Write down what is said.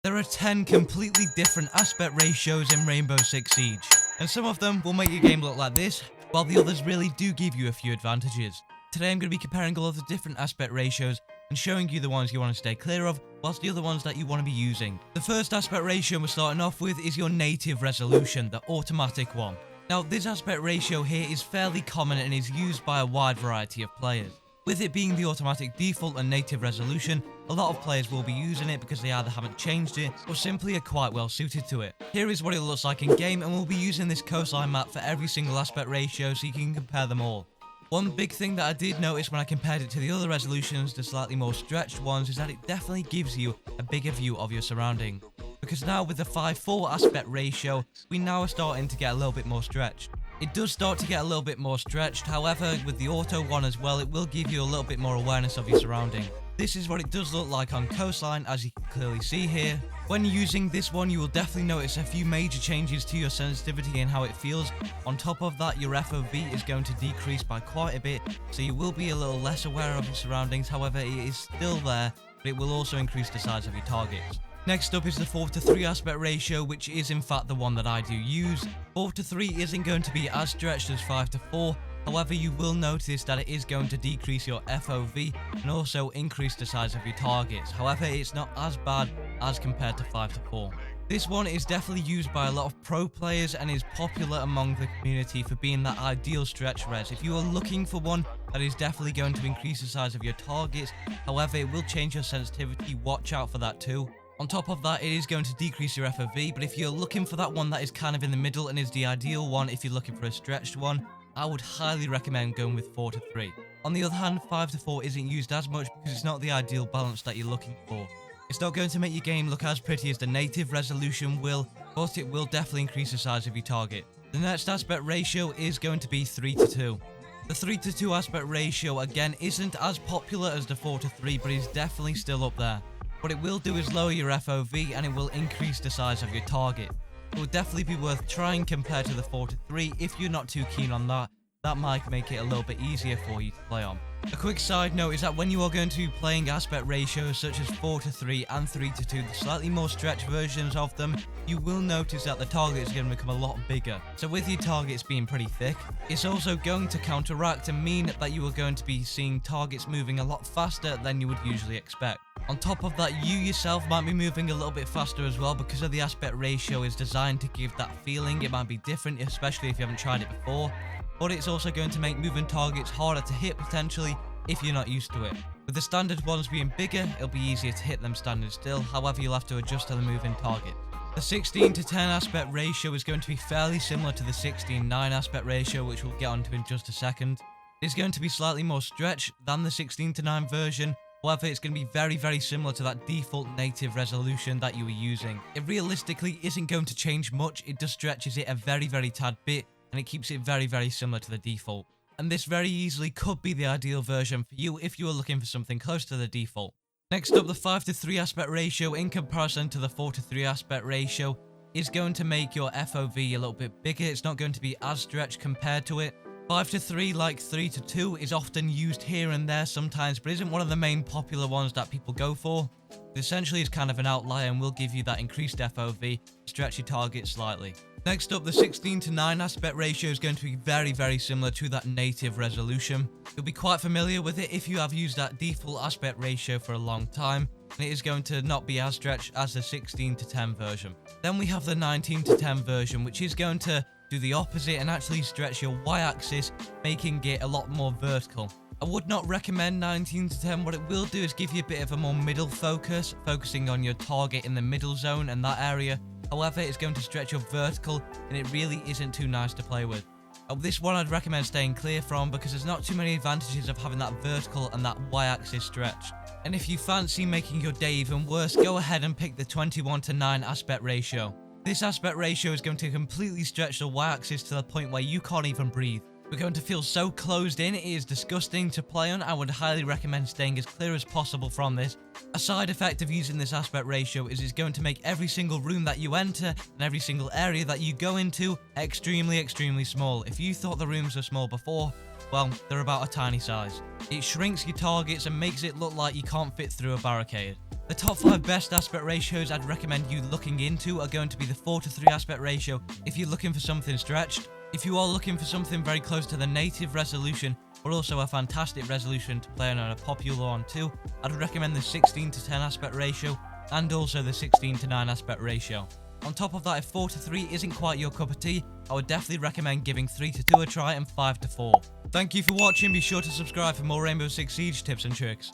There are 10 completely different aspect ratios in Rainbow Six Siege, and some of them will make your game look like this, while the others really do give you a few advantages. Today I'm going to be comparing all of the different aspect ratios and showing you the ones you want to stay clear of, whilst the other ones that you want to be using. The first aspect ratio we're starting off with is your native resolution, the automatic one. Now this aspect ratio here is fairly common and is used by a wide variety of players. With it being the automatic default and native resolution, a lot of players will be using it because they either haven't changed it or simply are quite well suited to it. Here is what it looks like in game, and we'll be using this coastline map for every single aspect ratio so you can compare them all. One big thing that I did notice when I compared it to the other resolutions, the slightly more stretched ones, is that it definitely gives you a bigger view of your surrounding. Because now with the 5:4 aspect ratio, we now are starting to get a little bit more stretched. It does start to get a little bit more stretched, however with the auto one as well, it will give you a little bit more awareness of your surrounding. This is what it does look like on coastline, as you can clearly see here. When using this one, you will definitely notice a few major changes to your sensitivity and how it feels. On top of that, your FOV is going to decrease by quite a bit, so you will be a little less aware of your surroundings. However, it is still there, but it will also increase the size of your targets. Next up is the 4:3 aspect ratio, which is in fact the one that I do use. 4:3 isn't going to be as stretched as 5:4, however you will notice that it is going to decrease your FOV and also increase the size of your targets. However, it's not as bad as compared to 5:4. This one is definitely used by a lot of pro players and is popular among the community for being that ideal stretch res. If you are looking for one that is definitely going to increase the size of your targets, however it will change your sensitivity, watch out for that too. On top of that, it is going to decrease your FOV, but if you're looking for that one that is kind of in the middle and is the ideal one, if you're looking for a stretched one, I would highly recommend going with 4:3. On the other hand, 5:4 isn't used as much because it's not the ideal balance that you're looking for. It's not going to make your game look as pretty as the native resolution will, but it will definitely increase the size of your target. The next aspect ratio is going to be 3:2. The 3:2 aspect ratio again isn't as popular as the 4:3, but is definitely still up there. What it will do is lower your FOV and it will increase the size of your target. It would definitely be worth trying compared to the 4:3 if you're not too keen on that. That might make it a little bit easier for you to play on. A quick side note is that when you are going to be playing aspect ratios such as 4:3 and 3:2, the slightly more stretched versions of them, you will notice that the targets are going to become a lot bigger. So with your targets being pretty thick, it's also going to counteract and mean that you are going to be seeing targets moving a lot faster than you would usually expect. On top of that, you yourself might be moving a little bit faster as well because of the aspect ratio is designed to give that feeling. It might be different, especially if you haven't tried it before, but it's also going to make moving targets harder to hit potentially if you're not used to it. With the standard ones being bigger, it'll be easier to hit them standard still, however you'll have to adjust to the moving target. The 16:10 aspect ratio is going to be fairly similar to the 16:9 aspect ratio, which we'll get onto in just a second. It's going to be slightly more stretched than the 16:9 version. However, it's going to be very similar to that default native resolution that you were using. It realistically isn't going to change much, it just stretches it a very tad bit, and it keeps it very similar to the default. And this very easily could be the ideal version for you if you are looking for something close to the default. Next up, the 5:3 aspect ratio in comparison to the 4:3 aspect ratio is going to make your FOV a little bit bigger. It's not going to be as stretched compared to it. 5:3, like 3:2, is often used here and there sometimes, but isn't one of the main popular ones that people go for. It essentially is kind of an outlier and will give you that increased FOV, stretch your target slightly. Next up, the 16:9 aspect ratio is going to be very similar to that native resolution. You'll be quite familiar with it if you have used that default aspect ratio for a long time, and it is going to not be as stretched as the 16:10 version. Then we have the 19:10 version, which is going to do the opposite and actually stretch your y-axis, making it a lot more vertical. I would not recommend 19:10. What it will do is give you a bit of a more middle focus, focusing on your target in the middle zone and that area. However, it's going to stretch your vertical and it really isn't too nice to play with. This one I'd recommend staying clear from because there's not too many advantages of having that vertical and that y-axis stretch. And if you fancy making your day even worse, go ahead and pick the 21:9 aspect ratio. This aspect ratio is going to completely stretch the y-axis to the point where you can't even breathe. We're going to feel so closed in, it is disgusting to play on. I would highly recommend staying as clear as possible from this. A side effect of using this aspect ratio is it's going to make every single room that you enter and every single area that you go into extremely small. If you thought the rooms were small before, well, they're about a tiny size. It shrinks your targets and makes it look like you can't fit through a barricade. The top 5 best aspect ratios I'd recommend you looking into are going to be the 4:3 aspect ratio if you're looking for something stretched. If you are looking for something very close to the native resolution, but also a fantastic resolution to play on a popular one too, I'd recommend the 16:10 aspect ratio and also the 16:9 aspect ratio. On top of that, if 4:3 isn't quite your cup of tea, I would definitely recommend giving 3:2 a try and 5:4. Thank you for watching, be sure to subscribe for more Rainbow Six Siege tips and tricks.